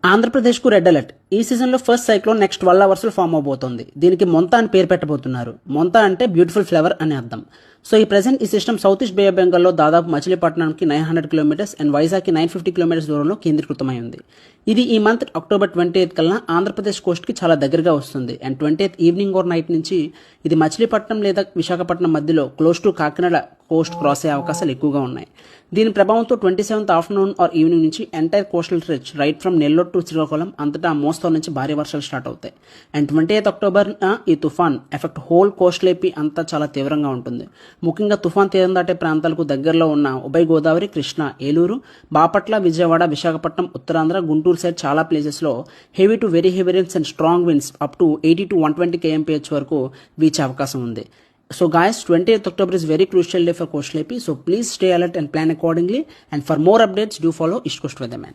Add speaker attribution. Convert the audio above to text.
Speaker 1: ఆంధ్రప్రదేశ్కు red alert. ఈ సీజన్లో ఫస్ట్ సైక్లోన్ నెక్స్ట్ 12 అవర్స్లో ఫామ్ అవబోతోంది. దీనికి మొంతా అని పేరు పెట్టబోతున్నారు. మొంతా అంటే బ్యూటిఫుల్ ఫ్లవర్ అని అర్థం. సో ఈ ప్రెసెంట్ ఈ system south east bay of బెంగాల్లో దాదాపు మచిలీపట్నంకి 900 కిలోమీటర్స్ అండ్ వైజాగ్కి 950 కిలోమీటర్స్ దూరంలో కేంద్రీకృతమై ఉంది. ఇది ఈ మంత్ అక్టోబర్ 28 కల్లా ఆంధ్రప్రదేశ్ కోస్ట్కి చాలా దగ్గరగా వస్తుంది. అండ్ 28 ఈవినింగ్ ఆర్ నైట్ నుంచి ఇది మచిలీపట్నం లేదా విశాఖపట్నం మధ్యలో close to Kakinada Coast cross అయ్యే అవకాశాలు ఎక్కువగా ఉన్నాయి. దీని ప్రభావంతో 27th ఆఫ్టర్నూన్ ఆర్ ఈవినింగ్ నుంచి entire coastal stretch right from Nellore to Srikakulam అంతటా మోస్తరు నుంచి భారీ వర్షాలు స్టార్ట్ అవుతాయి. అండ్ 28th అక్టోబర్ ఈ తుఫాన్ ఎఫెక్ట్ హోల్ కోస్ట్ లేపి అంతా చాలా తీవ్రంగా ఉంటుంది. ముఖ్యంగా తుఫాన్ తీరం దాటే ప్రాంతాలకు దగ్గరలో ఉన్న ఉభయ గోదావరి, కృష్ణా, ఏలూరు, బాపట్ల, విజయవాడ, విశాఖపట్నం, ఉత్తరాంధ్ర, గుంటూరు సైడ్ చాలా ప్లేసెస్లో heavy to very heavy rains and strong winds up to 80 to 120 kmph వరకు వీచే అవకాశం ఉంది. So guys, 20th October is very crucial day for Coastal AP. So please stay alert and plan accordingly. And for more updates, do follow East Coast Weatherman.